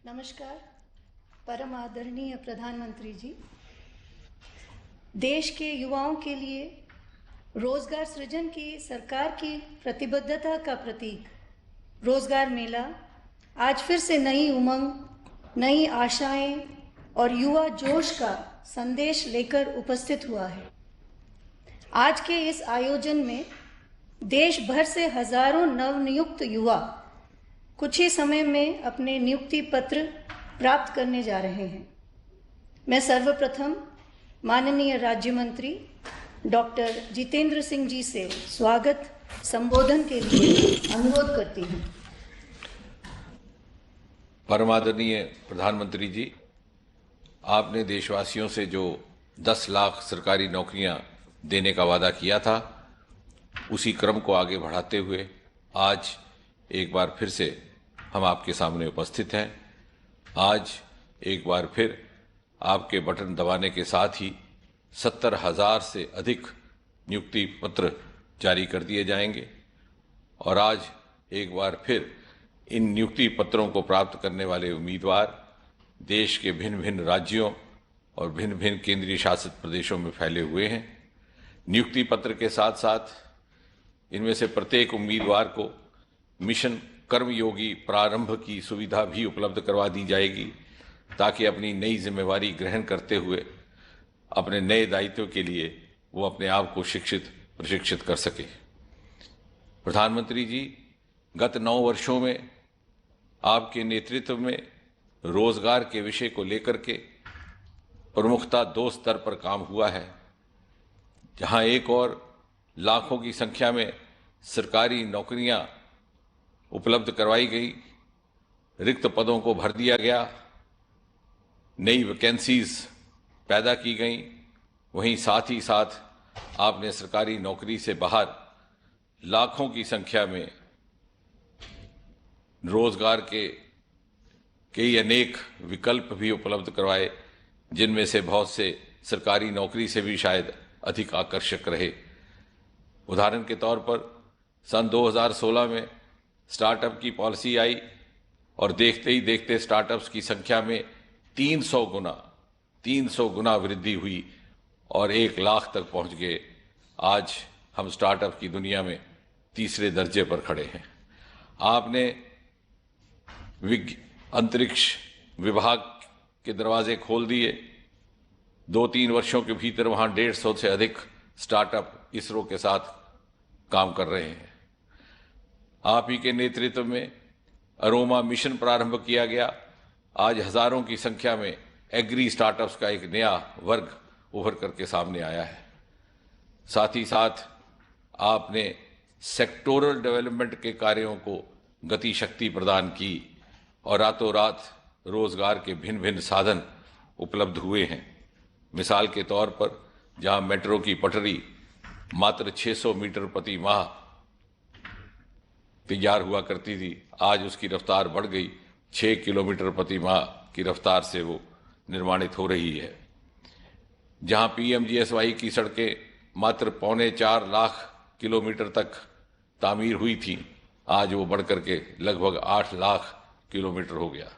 नमस्कार। परम आदरणीय प्रधानमंत्री जी, देश के युवाओं के लिए रोजगार सृजन की सरकार की प्रतिबद्धता का प्रतीक रोजगार मेला आज फिर से नई उमंग, नई आशाएं और युवा जोश का संदेश लेकर उपस्थित हुआ है। आज के इस आयोजन में देश भर से हजारों नवनियुक्त युवा कुछ ही समय में अपने नियुक्ति पत्र प्राप्त करने जा रहे हैं। मैं सर्वप्रथम माननीय राज्य मंत्री डॉक्टर जितेंद्र सिंह जी से स्वागत संबोधन के लिए अनुरोध करती हूँ। परमादरणीय प्रधानमंत्री जी, आपने देशवासियों से जो 10 लाख सरकारी नौकरियां देने का वादा किया था, उसी क्रम को आगे बढ़ाते हुए आज एक बार फिर से हम आपके सामने उपस्थित हैं। आज एक बार फिर आपके बटन दबाने के साथ ही 70,000 से अधिक नियुक्ति पत्र जारी कर दिए जाएंगे और आज एक बार फिर इन नियुक्ति पत्रों को प्राप्त करने वाले उम्मीदवार देश के भिन्न भिन्न राज्यों और भिन्न भिन्न केंद्रीय शासित प्रदेशों में फैले हुए हैं। नियुक्ति पत्र के साथ साथ इनमें से प्रत्येक उम्मीदवार को मिशन कर्मयोगी प्रारंभ की सुविधा भी उपलब्ध करवा दी जाएगी, ताकि अपनी नई जिम्मेवारी ग्रहण करते हुए अपने नए दायित्व के लिए वो अपने आप को प्रशिक्षित कर सके। प्रधानमंत्री जी, गत 9 वर्षों में आपके नेतृत्व में रोजगार के विषय को लेकर के प्रमुखता 2 स्तर पर काम हुआ है। जहां एक और लाखों की संख्या में सरकारी नौकरियां उपलब्ध करवाई गई, रिक्त पदों को भर दिया गया, नई वैकेंसीज पैदा की गई, वहीं साथ ही साथ आपने सरकारी नौकरी से बाहर लाखों की संख्या में रोजगार के कई अनेक विकल्प भी उपलब्ध करवाए, जिनमें से बहुत से सरकारी नौकरी से भी शायद अधिक आकर्षक रहे। उदाहरण के तौर पर सन 2016 में स्टार्टअप की पॉलिसी आई और देखते ही देखते स्टार्टअप्स की संख्या में 300 गुना वृद्धि हुई और 1 लाख तक पहुंच गए। आज हम स्टार्टअप की दुनिया में तीसरे दर्जे पर खड़े हैं। आपने अंतरिक्ष विभाग के दरवाजे खोल दिए। 2-3 वर्षों के भीतर वहां 150 से अधिक स्टार्टअप इसरो के साथ काम कर रहे हैं। आप ही के नेतृत्व में अरोमा मिशन प्रारंभ किया गया। आज हजारों की संख्या में एग्री स्टार्टअप्स का एक नया वर्ग उभर करके सामने आया है। साथ ही साथ आपने सेक्टोरल डेवलपमेंट के कार्यों को गति शक्ति प्रदान की और रातों रात रोजगार के भिन्न भिन्न साधन उपलब्ध हुए हैं। मिसाल के तौर पर जहां मेट्रो की पटरी मात्र 600 मीटर प्रति माह तैयार हुआ करती थी, आज उसकी रफ्तार बढ़ गई, 6 किलोमीटर प्रति माह की रफ्तार से वो निर्माणित हो रही है। जहां PMGSY की सड़कें मात्र 3.25 लाख किलोमीटर तक तामीर हुई थी, आज वो बढ़ करके लगभग 8 लाख किलोमीटर हो गया।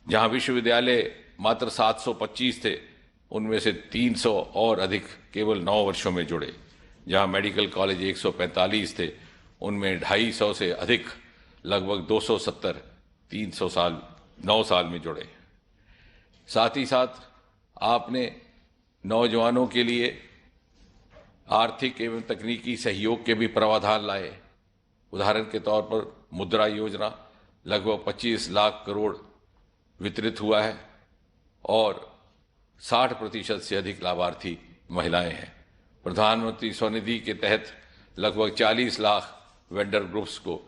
जहां विश्वविद्यालय मात्र 725 थे, उनमें से 300 और अधिक केवल 9 वर्षों में जुड़े। जहां मेडिकल कॉलेज 145 थे, उनमें 250 से अधिक लगभग 270 9 साल में जुड़े। साथ ही साथ आपने नौजवानों के लिए आर्थिक एवं तकनीकी सहयोग के भी प्रावधान लाए। उदाहरण के तौर पर मुद्रा योजना लगभग 25 लाख करोड़ वितरित हुआ है और 60% से अधिक लाभार्थी महिलाएं हैं। प्रधानमंत्री स्वनिधि के तहत लगभग 40 लाख वेंडर ग्रुप्स को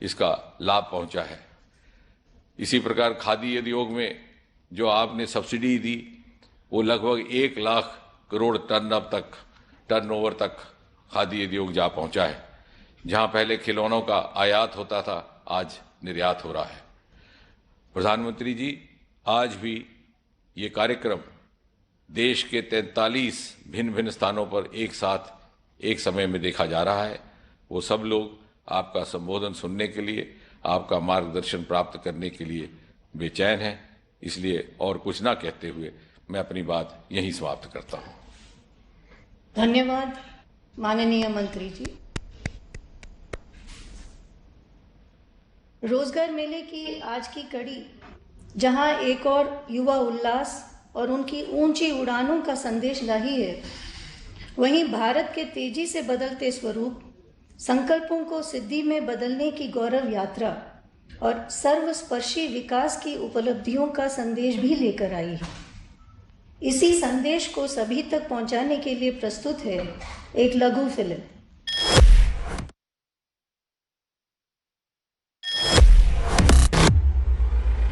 इसका लाभ पहुंचा है। इसी प्रकार खादी उद्योग में जो आपने सब्सिडी दी, वो लगभग 1 लाख करोड़ टर्नओवर तक खादी उद्योग जा पहुंचा है। जहां पहले खिलौनों का आयात होता था, आज निर्यात हो रहा है। प्रधानमंत्री जी, आज भी ये कार्यक्रम देश के 43 भिन्न भिन्न स्थानों पर एक साथ एक समय में देखा जा रहा है। वो सब लोग आपका संबोधन सुनने के लिए, आपका मार्गदर्शन प्राप्त करने के लिए बेचैन हैं। इसलिए और कुछ ना कहते हुए मैं अपनी बात यहीं समाप्त करता हूं। धन्यवाद माननीय मंत्री जी। रोजगार मेले की आज की कड़ी जहां एक और युवा उल्लास और उनकी ऊंची उड़ानों का संदेश लाही है, वहीं भारत के तेजी से बदलते स्वरूप, संकल्पों को सिद्धि में बदलने की गौरव यात्रा और सर्वस्पर्शी विकास की उपलब्धियों का संदेश भी लेकर आई है। इसी संदेश को सभी तक पहुंचाने के लिए प्रस्तुत है एक लघु फिल्म।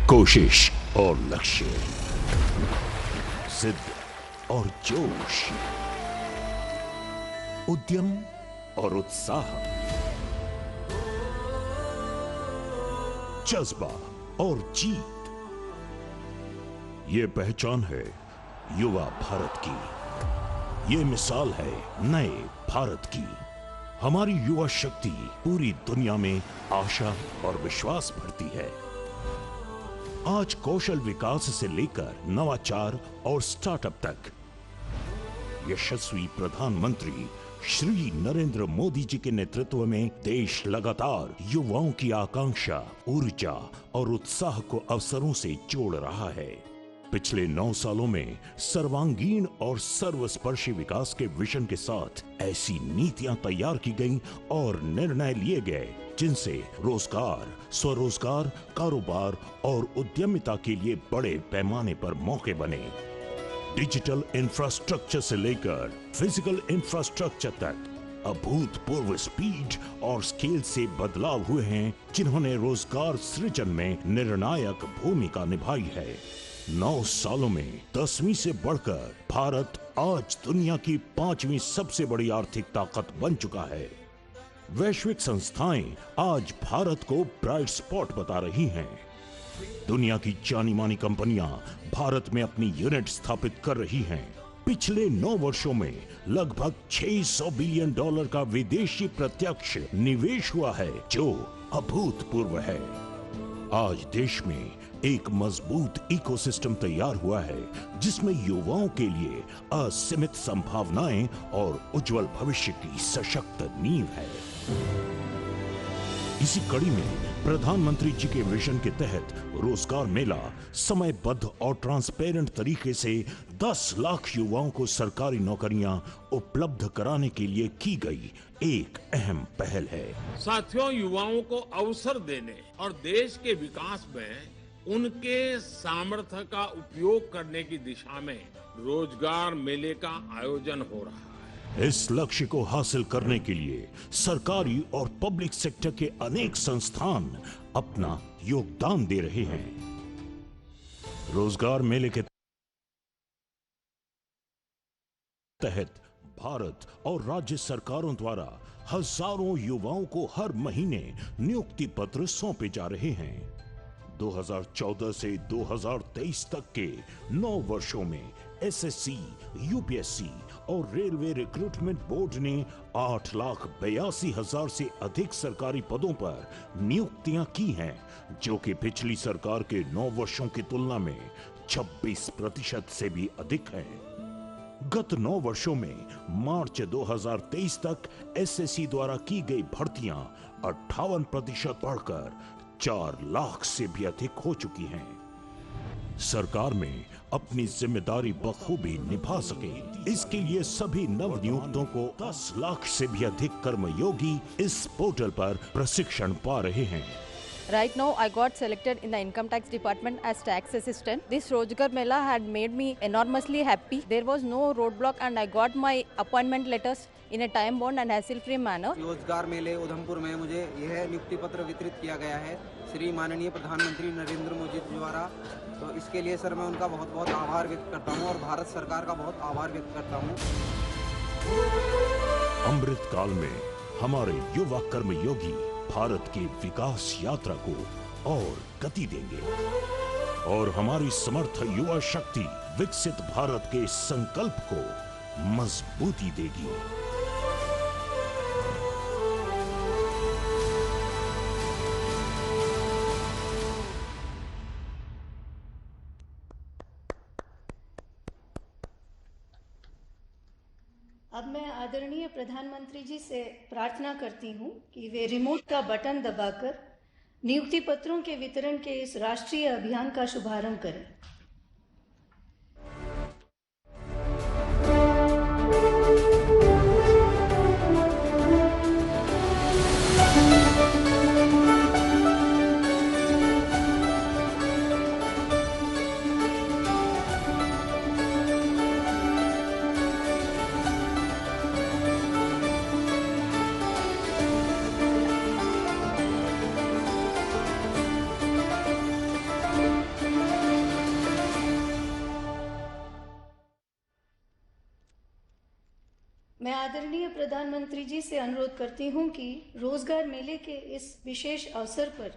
कोशिश और लक्ष्य, जिद और जोश, उद्यम और उत्साह, जज्बा और जीत, ये पहचान है युवा भारत की। ये मिसाल है नए भारत की। हमारी युवा शक्ति पूरी दुनिया में आशा और विश्वास भरती है। आज कौशल विकास से लेकर नवाचार और स्टार्टअप तक यशस्वी प्रधानमंत्री श्री नरेंद्र मोदी जी के नेतृत्व में देश लगातार युवाओं की आकांक्षा, ऊर्जा और उत्साह को अवसरों से जोड़ रहा है। पिछले 9 सालों में सर्वांगीण और सर्वस्पर्शी विकास के विजन के साथ ऐसी नीतियां तैयार की गईं और निर्णय लिए गए जिनसे रोजगार, स्वरोजगार, कारोबार और उद्यमिता के लिए बड़े पैमाने पर मौके बने। डिजिटल इंफ्रास्ट्रक्चर से लेकर फिजिकल इंफ्रास्ट्रक्चर तक अभूतपूर्व स्पीड और स्केल से बदलाव हुए हैं, जिन्होंने रोजगार सृजन में निर्णायक भूमिका निभाई है। 9 सालों में 10वीं से बढ़कर भारत आज दुनिया की 5वीं सबसे बड़ी आर्थिक ताकत बन चुका है। वैश्विक संस्थाएं आज भारत को ब्राइट स्पॉट बता रही हैं। दुनिया की जानी मानी कंपनियां भारत में अपनी यूनिट स्थापित कर रही हैं। पिछले 9 वर्षों में लगभग $600 बिलियन का विदेशी प्रत्यक्ष निवेश हुआ है, जो अभूतपूर्व है। आज देश में एक मजबूत इकोसिस्टम तैयार हुआ है, जिसमें युवाओं के लिए असीमित संभावनाएं और उज्जवल भविष्य की सशक्त नींव है। इसी कड़ी में प्रधानमंत्री जी के विजन के तहत रोजगार मेला समयबद्ध और ट्रांसपेरेंट तरीके से 10 लाख युवाओं को सरकारी नौकरियां उपलब्ध कराने के लिए की गई एक अहम पहल है। साथियों, युवाओं को अवसर देने और देश के विकास में उनके सामर्थ्य का उपयोग करने की दिशा में रोजगार मेले का आयोजन हो रहा है। इस लक्ष्य को हासिल करने के लिए सरकारी और पब्लिक सेक्टर के अनेक संस्थान अपना योगदान दे रहे हैं। रोजगार मेले के तहत भारत और राज्य सरकारों द्वारा हजारों युवाओं को हर महीने नियुक्ति पत्र सौंपे जा रहे हैं। 2014 से 2023 तक के 9 वर्षों में एसएससी, यूपीएससी और रेलवे रिक्रूटमेंट बोर्ड ने 8,82,000 से अधिक सरकारी पदों पर नियुक्तियां की हैं, जो कि पिछली सरकार के 9 वर्षों की तुलना में 26% से भी अधिक है। गत 9 वर्षों में मार्च 2023 तक एसएससी द्वारा की गई भर्तियां 58% बढ़कर 4 लाख से भी अधिक हो चुकी हैं। सरकार में अपनी जिम्मेदारी बखूबी निभा सके, इसके लिए सभी नवनियुक्तों को 10 लाख से भी अधिक कर्मयोगी इस पोर्टल पर प्रशिक्षण पा रहे हैं। Right now, I got selected in the income tax department as tax assistant. This Rozgar Mela had made me enormously happy. There was no roadblock and I got my appointment letters in a time bound and hassle-free manner. रोजगार मेले उधमपुर में मुझे यह नियुक्ति पत्र वितरित किया गया है श्री माननीय प्रधानमंत्री नरेंद्र मोदी जी द्वारा। तो इसके लिए सर मैं उनका बहुत बहुत आभार व्यक्त करता हूं और भारत सरकार का बहुत आभार व्यक्त करता हूं। अमृत काल में हमारे युवा कर्मयोगी भारत की विकास यात्रा को और गति देंगे और हमारी समर्थ युवा शक्ति विकसित भारत के संकल्प को मजबूती देगी। मैं आदरणीय प्रधानमंत्री जी से प्रार्थना करती हूं कि वे रिमोट का बटन दबाकर नियुक्ति पत्रों के वितरण के इस राष्ट्रीय अभियान का शुभारंभ करें। मैं आदरणीय प्रधानमंत्री जी से अनुरोध करती हूं कि रोजगार मेले के इस विशेष अवसर पर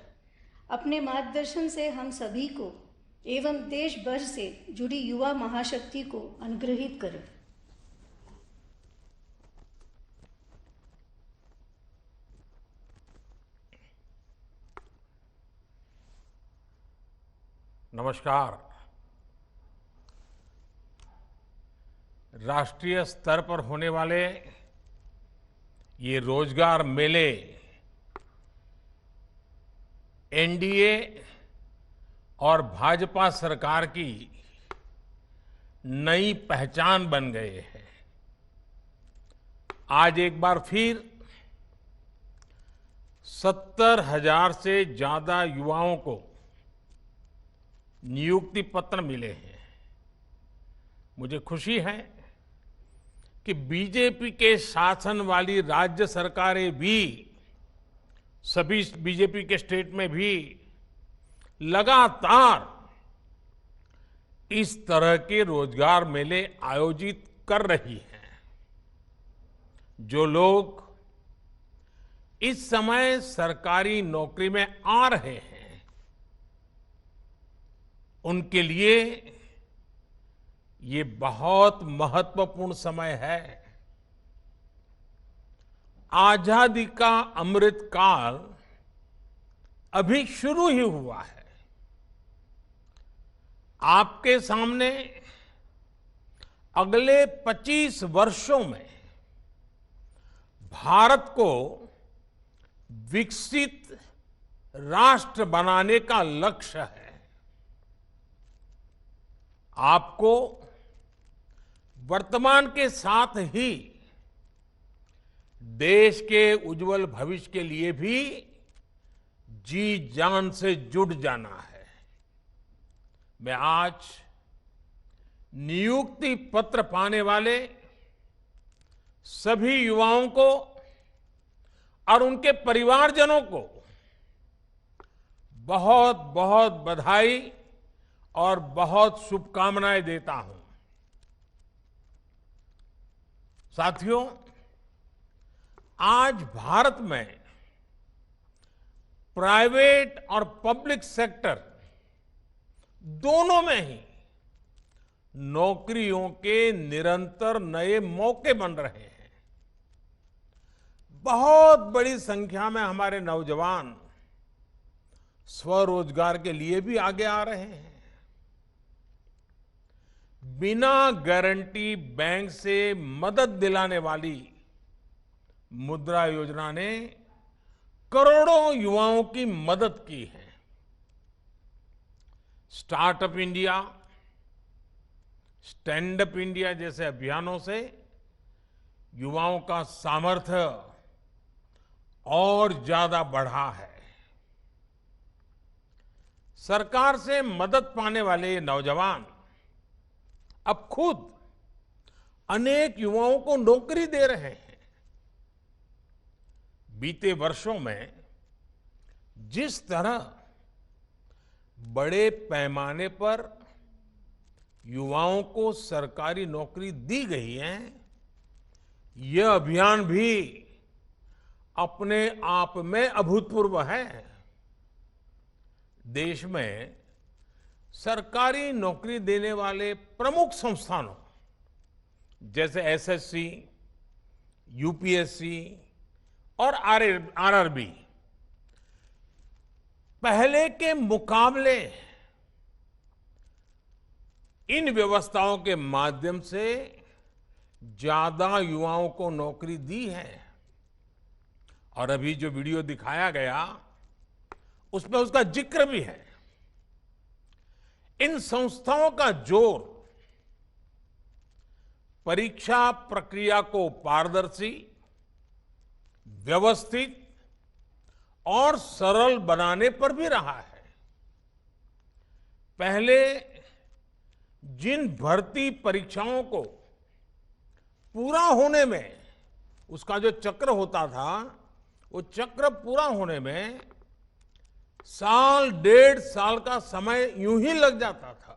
अपने मार्गदर्शन से हम सभी को एवं देश भर से जुड़ी युवा महाशक्ति को अनुग्रहित करें। नमस्कार। राष्ट्रीय स्तर पर होने वाले ये रोजगार मेले एनडीए और भाजपा सरकार की नई पहचान बन गए हैं। आज एक बार फिर 70,000 से ज्यादा युवाओं को नियुक्ति पत्र मिले हैं। मुझे खुशी है कि बीजेपी के शासन वाली राज्य सरकारें भी, सभी बीजेपी के स्टेट में भी लगातार इस तरह के रोजगार मेले आयोजित कर रही हैं। जो लोग इस समय सरकारी नौकरी में आ रहे हैं, उनके लिए ये बहुत महत्वपूर्ण समय है। आजादी का अमृत काल अभी शुरू ही हुआ है। आपके सामने अगले 25 वर्षों में भारत को विकसित राष्ट्र बनाने का लक्ष्य है। आपको वर्तमान के साथ ही देश के उज्जवल भविष्य के लिए भी जी जान से जुट जाना है। मैं आज नियुक्ति पत्र पाने वाले सभी युवाओं को और उनके परिवारजनों को बहुत बहुत बधाई और बहुत शुभकामनाएं देता हूं। साथियों, आज भारत में प्राइवेट और पब्लिक सेक्टर दोनों में ही नौकरियों के निरंतर नए मौके बन रहे हैं। बहुत बड़ी संख्या में हमारे नौजवान स्वरोजगार के लिए भी आगे आ रहे हैं। बिना गारंटी बैंक से मदद दिलाने वाली मुद्रा योजना ने करोड़ों युवाओं की मदद की है। Startup India, stand up India जैसे अभियानों से युवाओं का सामर्थ्य और ज्यादा बढ़ा है। सरकार से मदद पाने वाले ये नौजवान अब खुद अनेक युवाओं को नौकरी दे रहे हैं। बीते वर्षों में जिस तरह बड़े पैमाने पर युवाओं को सरकारी नौकरी दी गई है, यह अभियान भी अपने आप में अभूतपूर्व है। देश में सरकारी नौकरी देने वाले प्रमुख संस्थानों जैसे एसएससी, यूपीएससी और आरआरबी पहले के मुकाबले इन व्यवस्थाओं के माध्यम से ज्यादा युवाओं को नौकरी दी है। और अभी जो वीडियो दिखाया गया उसमें उसका जिक्र भी है। इन संस्थाओं का जोर परीक्षा प्रक्रिया को पारदर्शी, व्यवस्थित और सरल बनाने पर भी रहा है। पहले जिन भर्ती परीक्षाओं को पूरा होने में उसका जो चक्र होता था, वो चक्र पूरा होने में साल, 1.5 साल का समय यूं ही लग जाता था।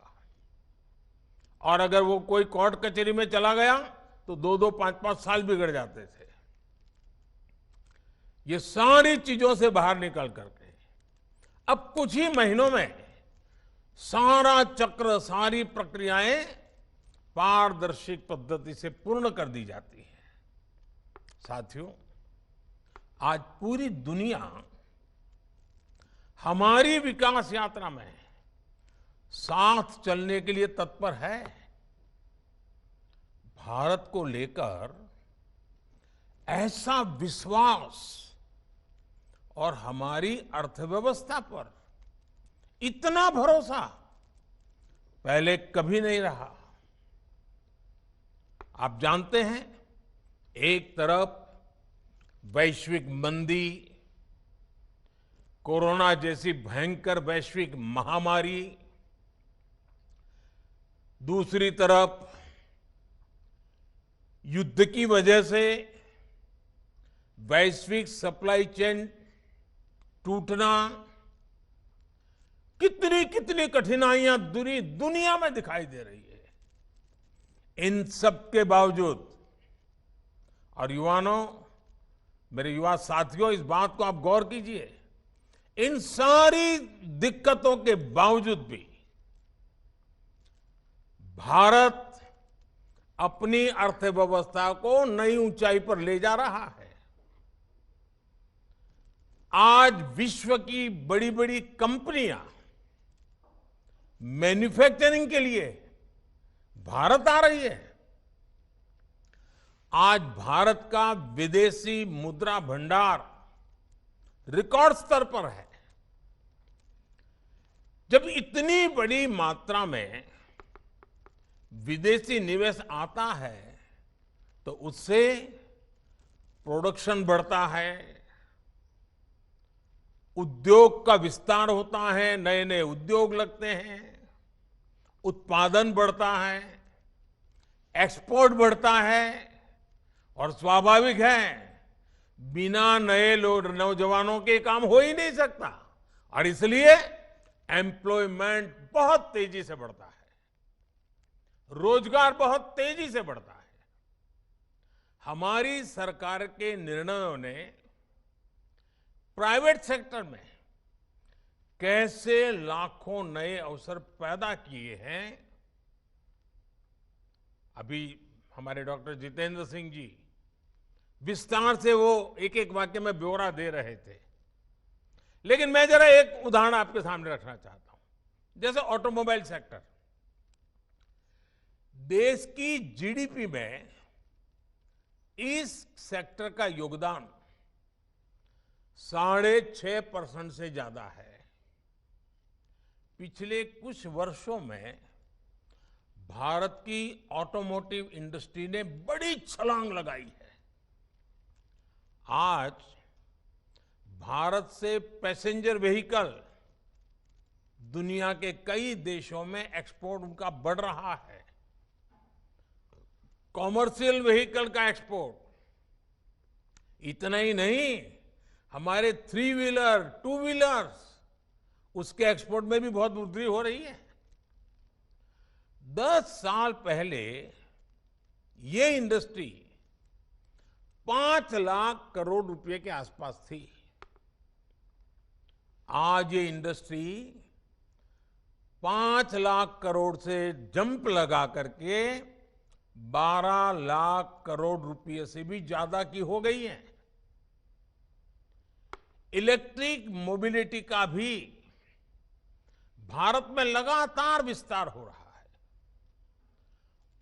और अगर वो कोई कोर्ट कचहरी में चला गया तो 2-2, 5-5 साल बिगड़ जाते थे। ये सारी चीजों से बाहर निकल करके अब कुछ ही महीनों में सारा चक्र, सारी प्रक्रियाएं पारदर्शी पद्धति से पूर्ण कर दी जाती है। साथियों, आज पूरी दुनिया हमारी विकास यात्रा में साथ चलने के लिए तत्पर है। भारत को लेकर ऐसा विश्वास और हमारी अर्थव्यवस्था पर इतना भरोसा पहले कभी नहीं रहा। आप जानते हैं, एक तरफ वैश्विक मंदी, कोरोना जैसी भयंकर वैश्विक महामारी, दूसरी तरफ युद्ध की वजह से वैश्विक सप्लाई चेन टूटना, कितनी कितनी कठिनाइयां दुनिया में दिखाई दे रही है। इन सब के बावजूद, और युवानों, मेरे युवा साथियों, इस बात को आप गौर कीजिए, इन सारी दिक्कतों के बावजूद भी भारत अपनी अर्थव्यवस्था को नई ऊंचाई पर ले जा रहा है। आज विश्व की बड़ी बड़ी कंपनियां मैन्युफैक्चरिंग के लिए भारत आ रही है। आज भारत का विदेशी मुद्रा भंडार रिकॉर्ड स्तर पर है। जब इतनी बड़ी मात्रा में विदेशी निवेश आता है तो उससे प्रोडक्शन बढ़ता है, उद्योग का विस्तार होता है, नए नए उद्योग लगते हैं, उत्पादन बढ़ता है, एक्सपोर्ट बढ़ता है। और स्वाभाविक है, बिना नए नौजवानों के काम हो ही नहीं सकता। और इसलिए एम्प्लॉयमेंट बहुत तेजी से बढ़ता है, रोजगार बहुत तेजी से बढ़ता है। हमारी सरकार के निर्णयों ने प्राइवेट सेक्टर में कैसे लाखों नए अवसर पैदा किए हैं। अभी हमारे डॉक्टर जितेंद्र सिंह जी विस्तार से वो एक एक वाक्य में ब्यौरा दे रहे थे, लेकिन मैं जरा एक उदाहरण आपके सामने रखना चाहता हूं। जैसे ऑटोमोबाइल सेक्टर, देश की जीडीपी में इस सेक्टर का योगदान 6.5% से ज्यादा है। पिछले कुछ वर्षों में भारत की ऑटोमोटिव इंडस्ट्री ने बड़ी छलांग लगाई है। आज भारत से पैसेंजर व्हीकल दुनिया के कई देशों में एक्सपोर्ट उनका बढ़ रहा है। कॉमर्शियल व्हीकल का एक्सपोर्ट, इतना ही नहीं, हमारे 3 व्हीलर, 2 व्हीलर्स, उसके एक्सपोर्ट में भी बहुत वृद्धि हो रही है। 10 साल पहले ये इंडस्ट्री 5 लाख करोड़ रुपए के आसपास थी। आज ये इंडस्ट्री 5 लाख करोड़ से जंप लगा करके 12 लाख करोड़ रुपए से भी ज्यादा की हो गई है। इलेक्ट्रिक मोबिलिटी का भी भारत में लगातार विस्तार हो रहा है।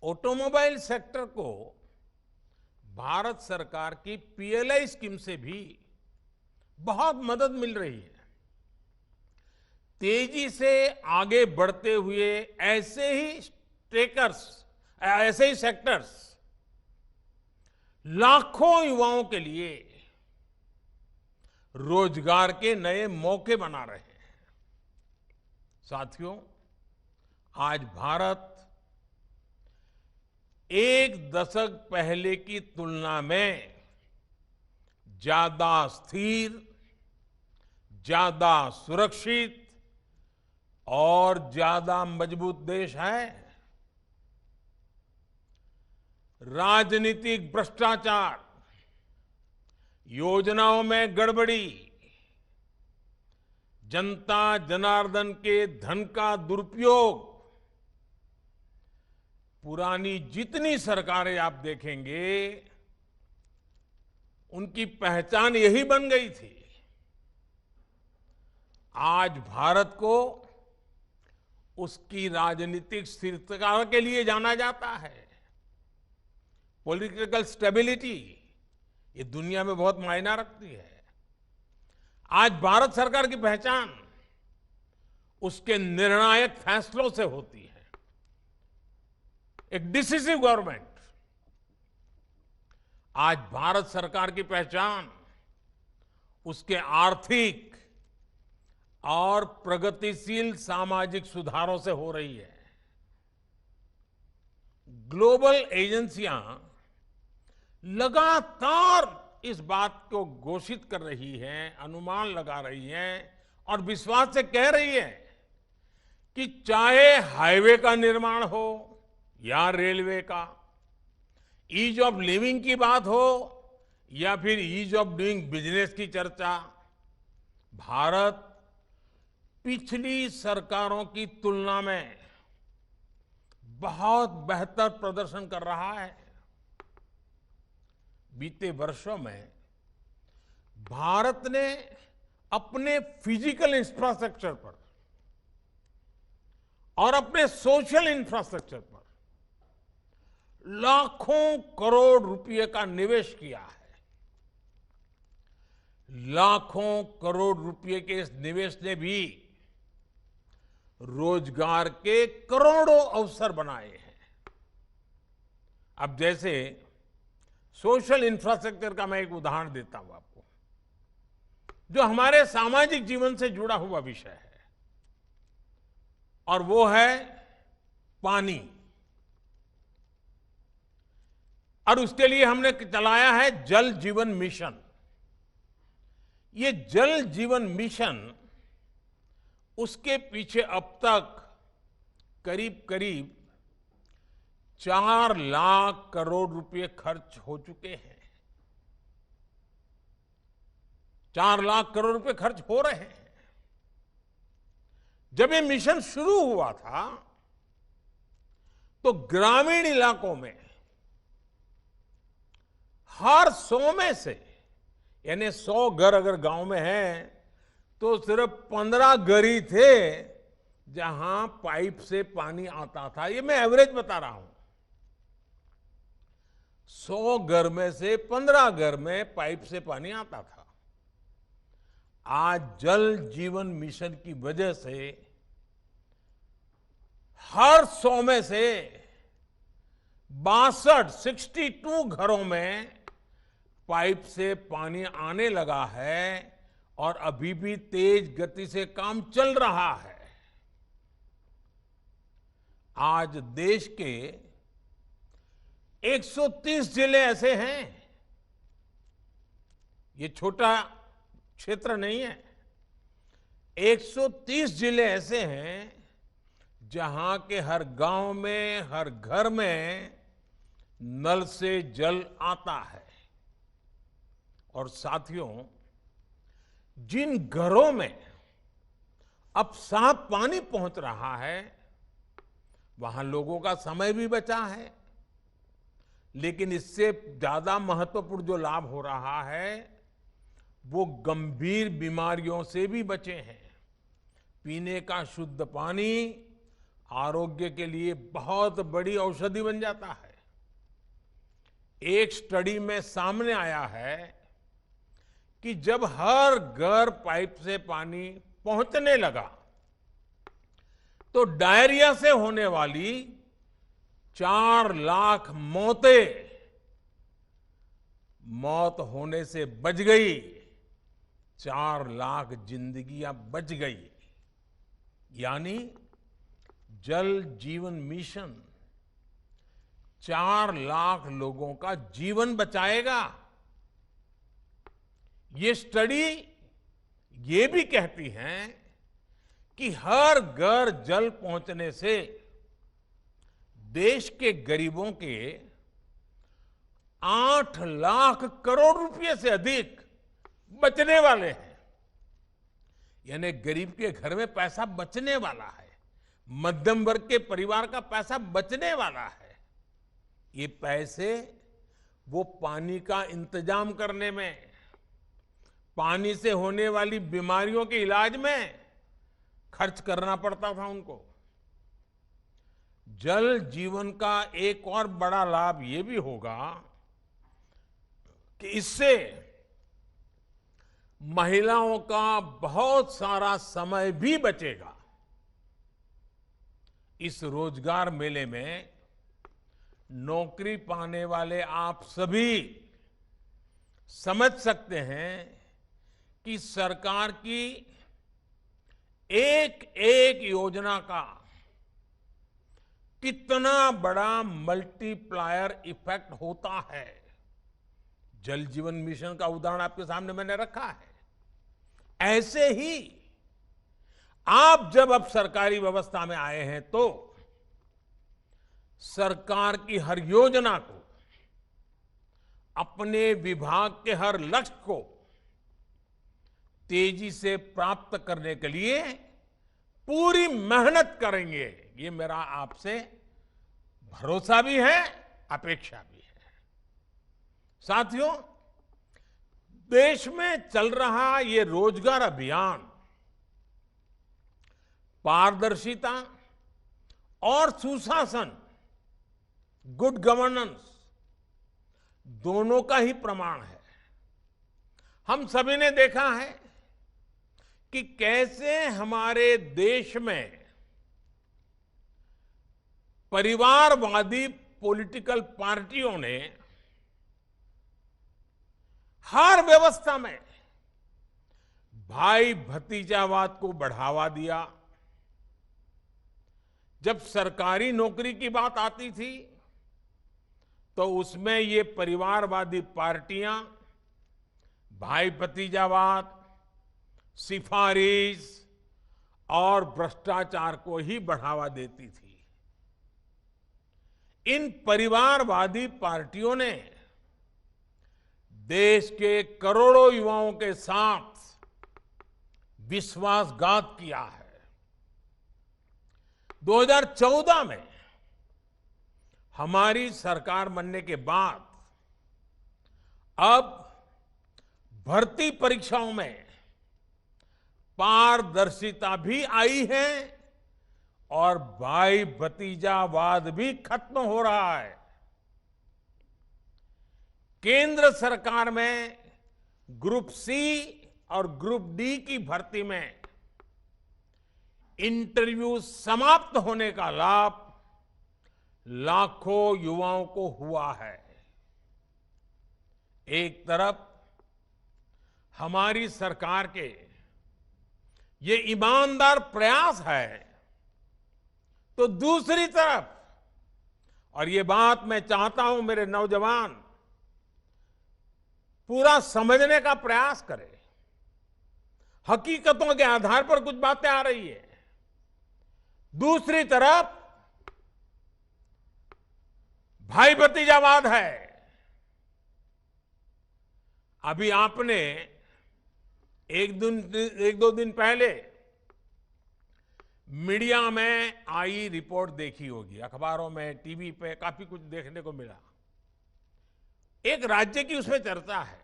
ऑटोमोबाइल सेक्टर को भारत सरकार की पीएलआई स्कीम से भी बहुत मदद मिल रही है। तेजी से आगे बढ़ते हुए ऐसे ही सेक्टर्स लाखों युवाओं के लिए रोजगार के नए मौके बना रहे हैं। साथियों, आज भारत एक दशक पहले की तुलना में ज्यादा स्थिर, ज्यादा सुरक्षित और ज्यादा मजबूत देश है। राजनीतिक भ्रष्टाचार, योजनाओं में गड़बड़ी, जनता जनार्दन के धन का दुरुपयोग, पुरानी जितनी सरकारें आप देखेंगे उनकी पहचान यही बन गई थी। आज भारत को उसकी राजनीतिक स्थिरता के लिए जाना जाता है। पॉलिटिकल स्टेबिलिटी ये दुनिया में बहुत मायना रखती है। आज भारत सरकार की पहचान उसके निर्णायक फैसलों से होती है। एक डिसिसिव गवर्नमेंट। आज भारत सरकार की पहचान उसके आर्थिक और प्रगतिशील सामाजिक सुधारों से हो रही है। ग्लोबल एजेंसियां लगातार इस बात को घोषित कर रही हैं, अनुमान लगा रही हैं और विश्वास से कह रही है कि चाहे हाईवे का निर्माण हो या रेलवे का, ईज ऑफ लिविंग की बात हो या फिर ईज ऑफ डूइंग बिजनेस की चर्चा, भारत पिछली सरकारों की तुलना में बहुत बेहतर प्रदर्शन कर रहा है। बीते वर्षों में भारत ने अपने फिजिकल इंफ्रास्ट्रक्चर पर और अपने सोशल इंफ्रास्ट्रक्चर पर लाखों करोड़ रुपए का निवेश किया है। लाखों करोड़ रुपए के इस निवेश ने भी रोजगार के करोड़ों अवसर बनाए हैं। अब जैसे सोशल इंफ्रास्ट्रक्चर का मैं एक उदाहरण देता हूं आपको, जो हमारे सामाजिक जीवन से जुड़ा हुआ विषय है, और वो है पानी। और उसके लिए हमने चलाया है जल जीवन मिशन। ये जल जीवन मिशन, उसके पीछे अब तक करीब करीब 4 लाख करोड़ रुपए खर्च हो चुके हैं। 4 लाख करोड़ रुपए खर्च हो रहे हैं। जब ये मिशन शुरू हुआ था तो ग्रामीण इलाकों में हर 100 में से, यानी 100 घर अगर गांव में हैं तो सिर्फ 15 घर ही थे जहां पाइप से पानी आता था। ये मैं एवरेज बता रहा हूं। 100 घर में से 15 घर में पाइप से पानी आता था। आज जल जीवन मिशन की वजह से हर 100 में से 62 घरों में पाइप से पानी आने लगा है और अभी भी तेज गति से काम चल रहा है। आज देश के 130 जिले ऐसे हैं, ये छोटा क्षेत्र नहीं है, 130 जिले ऐसे हैं जहां के हर गांव में, हर घर में नल से जल आता है। और साथियों, जिन घरों में अब साफ पानी पहुंच रहा है वहां लोगों का समय भी बचा है, लेकिन इससे ज्यादा महत्वपूर्ण जो लाभ हो रहा है वो गंभीर बीमारियों से भी बचे हैं। पीने का शुद्ध पानी आरोग्य के लिए बहुत बड़ी औषधि बन जाता है। एक स्टडी में सामने आया है कि जब हर घर पाइप से पानी पहुंचने लगा तो डायरिया से होने वाली 4 लाख मौत होने से बच गई, 4 लाख जिंदगियां बच गई। यानी जल जीवन मिशन 4 लाख लोगों का जीवन बचाएगा। ये स्टडी ये भी कहती है कि हर घर जल पहुंचने से देश के गरीबों के 8 लाख करोड़ रुपए से अधिक बचने वाले हैं। यानी गरीब के घर में पैसा बचने वाला है, मध्यम वर्ग के परिवार का पैसा बचने वाला है। ये पैसे वो पानी का इंतजाम करने में, पानी से होने वाली बीमारियों के इलाज में खर्च करना पड़ता था उनको। जल जीवन का एक और बड़ा लाभ ये भी होगा कि इससे महिलाओं का बहुत सारा समय भी बचेगा। इस रोजगार मेले में नौकरी पाने वाले आप सभी समझ सकते हैं कि सरकार की एक एक योजना का कितना बड़ा मल्टीप्लायर इफेक्ट होता है। जल जीवन मिशन का उदाहरण आपके सामने मैंने रखा है। ऐसे ही आप जब अब सरकारी व्यवस्था में आए हैं तो सरकार की हर योजना को, अपने विभाग के हर लक्ष्य को तेजी से प्राप्त करने के लिए पूरी मेहनत करेंगे। ये मेरा आपसे भरोसा भी है, अपेक्षा भी है। साथियों, देश में चल रहा ये रोजगार अभियान पारदर्शिता और सुशासन, गुड गवर्नेंस दोनों का ही प्रमाण है। हम सभी ने देखा है कि कैसे हमारे देश में परिवारवादी पॉलिटिकल पार्टियों ने हर व्यवस्था में भाई भतीजावाद को बढ़ावा दिया। जब सरकारी नौकरी की बात आती थी तो उसमें ये परिवारवादी पार्टियां भाई भतीजावाद, सिफारिश और भ्रष्टाचार को ही बढ़ावा देती थी। इन परिवारवादी पार्टियों ने देश के करोड़ों युवाओं के साथ विश्वासघात किया है। 2014 में हमारी सरकार बनने के बाद अब भर्ती परीक्षाओं में पारदर्शिता भी आई है और भाई भतीजावाद भी खत्म हो रहा है। केंद्र सरकार में ग्रुप सी और ग्रुप डी की भर्ती में इंटरव्यू समाप्त होने का लाभ लाखों युवाओं को हुआ है। एक तरफ हमारी सरकार के ये ईमानदार प्रयास है तो दूसरी तरफ, और ये बात मैं चाहता हूं मेरे नौजवान पूरा समझने का प्रयास करें, हकीकतों के आधार पर कुछ बातें आ रही है। दूसरी तरफ भाई भतीजावाद है। अभी आपने एक दो दिन पहले मीडिया में आई रिपोर्ट देखी होगी, अखबारों में, टीवी पे काफी कुछ देखने को मिला। एक राज्य की उसमें चर्चा है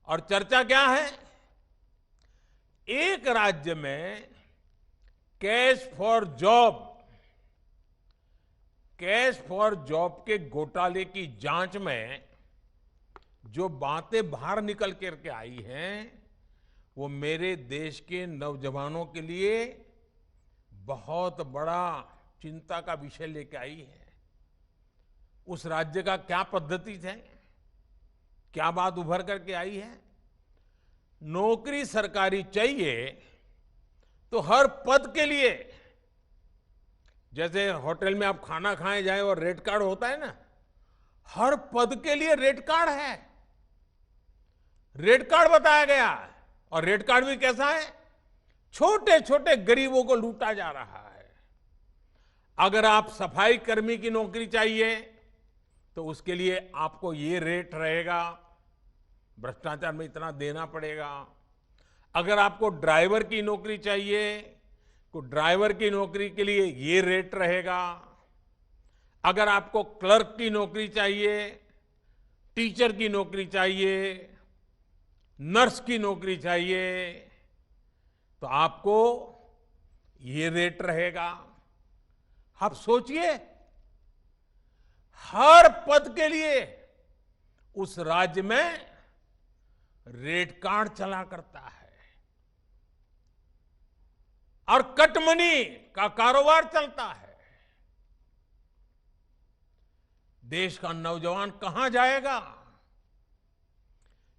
और चर्चा क्या है? एक राज्य में cash for job cash for job के घोटाले की जांच में जो बातें बाहर निकल करके आई हैं वो मेरे देश के नौजवानों के लिए बहुत बड़ा चिंता का विषय लेके आई है। उस राज्य का क्या पद्धति है, क्या बात उभर करके आई है। नौकरी सरकारी चाहिए तो हर पद के लिए, जैसे होटल में आप खाना खाए जाए और रेट कार्ड होता है ना, हर पद के लिए रेट कार्ड है। रेट कार्ड बताया गया है और रेट कार्ड भी कैसा है, छोटे छोटे गरीबों को लूटा जा रहा है। अगर आप सफाई कर्मी की नौकरी चाहिए तो उसके लिए आपको ये रेट रहेगा, भ्रष्टाचार में इतना देना पड़ेगा। अगर आपको ड्राइवर की नौकरी चाहिए तो ड्राइवर की नौकरी के लिए ये रेट रहेगा। अगर आपको क्लर्क की नौकरी चाहिए, टीचर की नौकरी चाहिए, नर्स की नौकरी चाहिए तो आपको ये रेट रहेगा। आप सोचिए, हर पद के लिए उस राज्य में रेट कार्ड चला करता है और कटमनी का कारोबार चलता है। देश का नौजवान कहां जाएगा?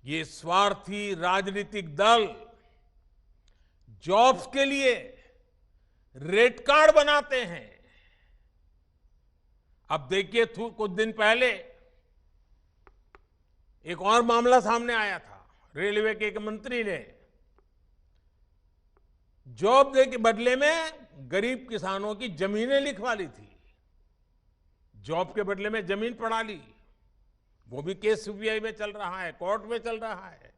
ये स्वार्थी राजनीतिक दल जॉब्स के लिए रेट कार्ड बनाते हैं। अब देखिए, कुछ दिन पहले एक और मामला सामने आया था। रेलवे के एक मंत्री ने जॉब दे के बदले में गरीब किसानों की जमीनें लिखवा ली थी। जॉब के बदले में जमीन पड़ा ली। वो भी केस सीबीआई में चल रहा है, कोर्ट में चल रहा है।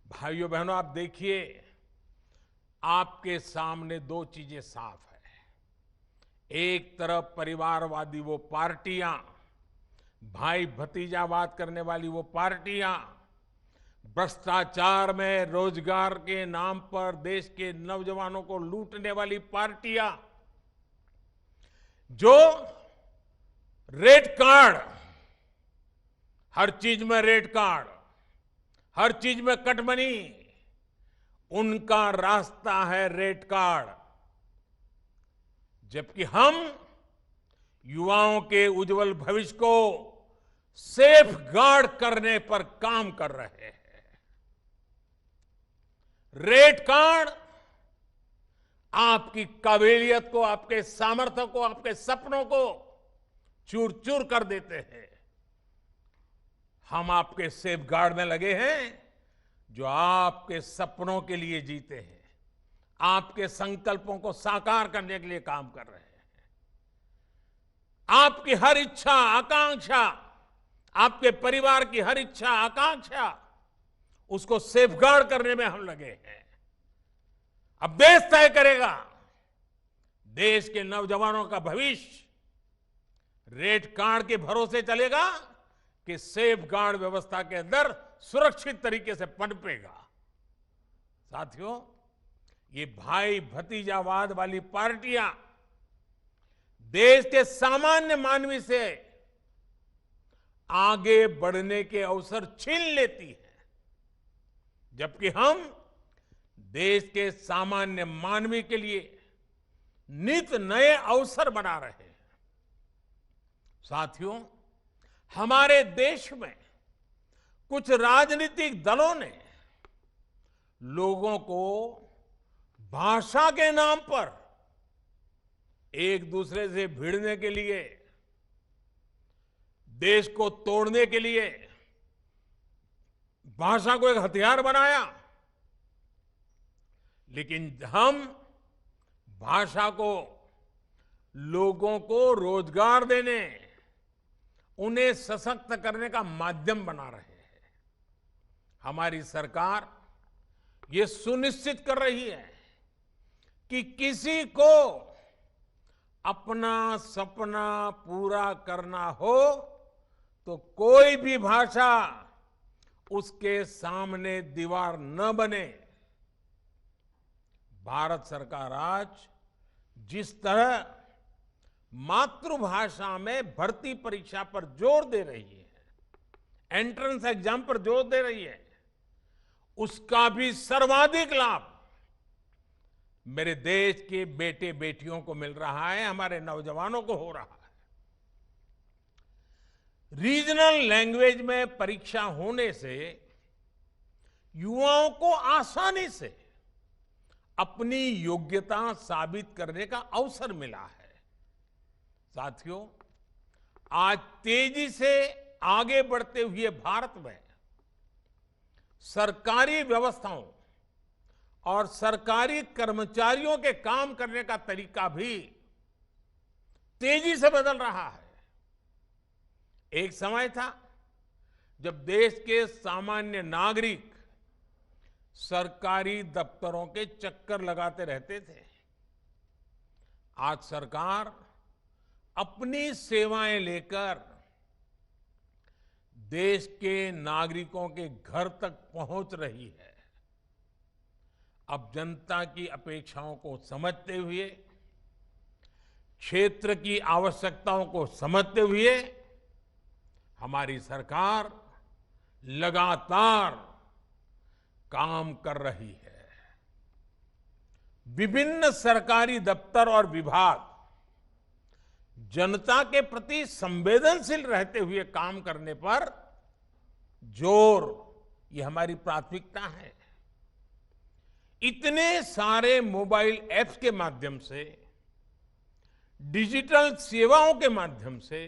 भाइयों बहनों, आप देखिए, आपके सामने दो चीजें साफ है। एक तरफ परिवारवादी वो पार्टियां, भाई भतीजावाद करने वाली वो पार्टियां, भ्रष्टाचार में रोजगार के नाम पर देश के नौजवानों को लूटने वाली पार्टियां, जो रेट कार्ड, हर चीज में रेट कार्ड, हर चीज में कटमनी, उनका रास्ता है रेट कार्ड। जबकि हम युवाओं के उज्जवल भविष्य को सेफ गार्ड करने पर काम कर रहे हैं। रेट कार्ड आपकी काबिलियत को, आपके सामर्थ्य को, आपके सपनों को चूर चूर कर देते हैं। हम आपके सेफ गार्ड में लगे हैं जो आपके सपनों के लिए जीते हैं, आपके संकल्पों को साकार करने के लिए काम कर रहे हैं। आपकी हर इच्छा आकांक्षा, आपके परिवार की हर इच्छा आकांक्षा, उसको सेफगार्ड करने में हम लगे हैं। अब देश तय करेगा देश के नौजवानों का भविष्य रेट कार्ड के भरोसे चलेगा कि सेफगार्ड व्यवस्था के अंदर सुरक्षित तरीके से पनपेगा। साथियों, ये भाई भतीजावाद वाली पार्टियां देश के सामान्य मानवी से आगे बढ़ने के अवसर छीन लेती है, जबकि हम देश के सामान्य मानवी के लिए नित नए अवसर बना रहे हैं। साथियों, हमारे देश में कुछ राजनीतिक दलों ने लोगों को भाषा के नाम पर एक दूसरे से भिड़ने के लिए, देश को तोड़ने के लिए भाषा को एक हथियार बनाया। लेकिन हम भाषा को लोगों को रोजगार देने, उन्हें सशक्त करने का माध्यम बना रहे हैं। हमारी सरकार ये सुनिश्चित कर रही है कि किसी को अपना सपना पूरा करना हो तो कोई भी भाषा उसके सामने दीवार न बने। भारत सरकार आज जिस तरह मातृभाषा में भर्ती परीक्षा पर जोर दे रही है, एंट्रेंस एग्जाम पर जोर दे रही है, उसका भी सर्वाधिक लाभ मेरे देश के बेटे बेटियों को मिल रहा है, हमारे नौजवानों को हो रहा है। रीजनल लैंग्वेज में परीक्षा होने से युवाओं को आसानी से अपनी योग्यता साबित करने का अवसर मिला है। साथियों, आज तेजी से आगे बढ़ते हुए भारत में सरकारी व्यवस्थाओं और सरकारी कर्मचारियों के काम करने का तरीका भी तेजी से बदल रहा है। एक समय था जब देश के सामान्य नागरिक सरकारी दफ्तरों के चक्कर लगाते रहते थे। आज सरकार अपनी सेवाएं लेकर देश के नागरिकों के घर तक पहुंच रही है। अब जनता की अपेक्षाओं को समझते हुए, क्षेत्र की आवश्यकताओं को समझते हुए हमारी सरकार लगातार काम कर रही है। विभिन्न सरकारी दफ्तर और विभाग जनता के प्रति संवेदनशील रहते हुए काम करने पर जोर, ये हमारी प्राथमिकता है। इतने सारे मोबाइल ऐप्स के माध्यम से, डिजिटल सेवाओं के माध्यम से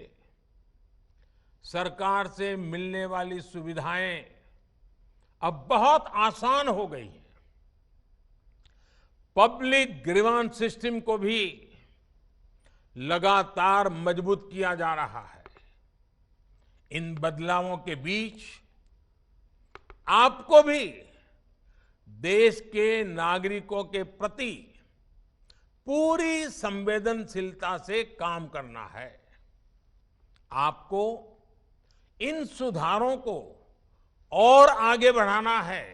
सरकार से मिलने वाली सुविधाएं अब बहुत आसान हो गई है। पब्लिक ग्रीवांस सिस्टम को भी लगातार मजबूत किया जा रहा है। इन बदलावों के बीच आपको भी देश के नागरिकों के प्रति पूरी संवेदनशीलता से काम करना है। आपको इन सुधारों को और आगे बढ़ाना है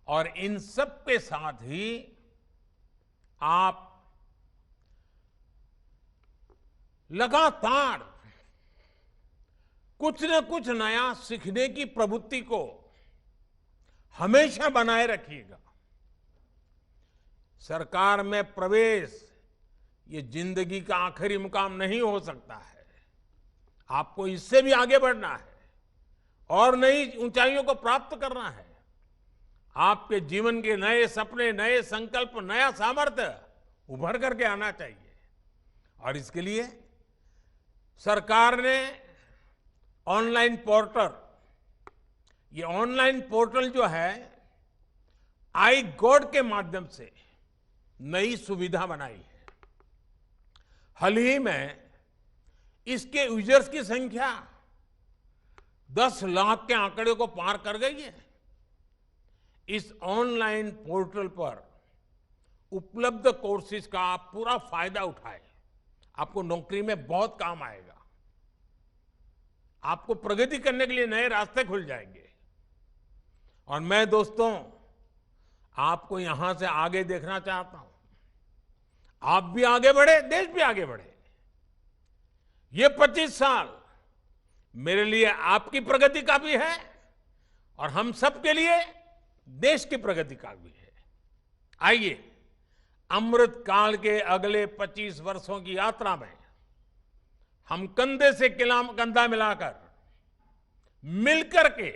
और इन सब के साथ ही आप लगातार कुछ न कुछ नया सीखने की प्रवृत्ति को हमेशा बनाए रखिएगा। सरकार में प्रवेश ये जिंदगी का आखिरी मुकाम नहीं हो सकता है। आपको इससे भी आगे बढ़ना है और नई ऊंचाइयों को प्राप्त करना है। आपके जीवन के नए सपने, नए संकल्प, नया सामर्थ्य उभर करके आना चाहिए। और इसके लिए सरकार ने ऑनलाइन पोर्टल, ये ऑनलाइन पोर्टल जो है आई गॉड के माध्यम से नई सुविधा बनाई है। हाल ही में इसके यूजर्स की संख्या 10 लाख के आंकड़े को पार कर गई है। इस ऑनलाइन पोर्टल पर उपलब्ध कोर्सेज का आप पूरा फायदा उठाएं। आपको नौकरी में बहुत काम आएगा। आपको प्रगति करने के लिए नए रास्ते खुल जाएंगे। और मैं दोस्तों आपको यहां से आगे देखना चाहता हूं। आप भी आगे बढ़े, देश भी आगे बढ़े। ये 25 साल मेरे लिए आपकी प्रगति का भी है और हम सब के लिए देश की प्रगति का भी है। आइए अमृत काल के अगले 25 वर्षों की यात्रा में हम कंधे से कंधा मिलाकर मिलकर के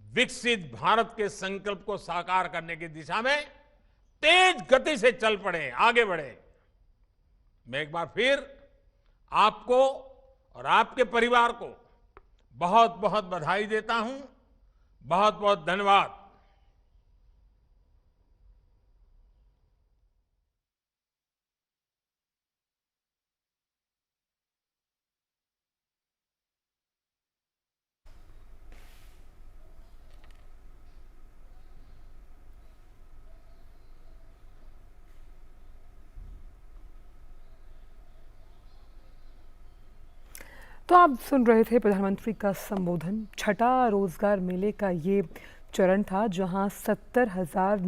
विकसित भारत के संकल्प को साकार करने की दिशा में तेज गति से चल पड़े, आगे बढ़े। मैं एक बार फिर आपको और आपके परिवार को बहुत बहुत बधाई देता हूं। बहुत बहुत धन्यवाद। तो आप सुन रहे थे प्रधानमंत्री का संबोधन। छठा रोजगार मेले का ये चरण था जहां 70,000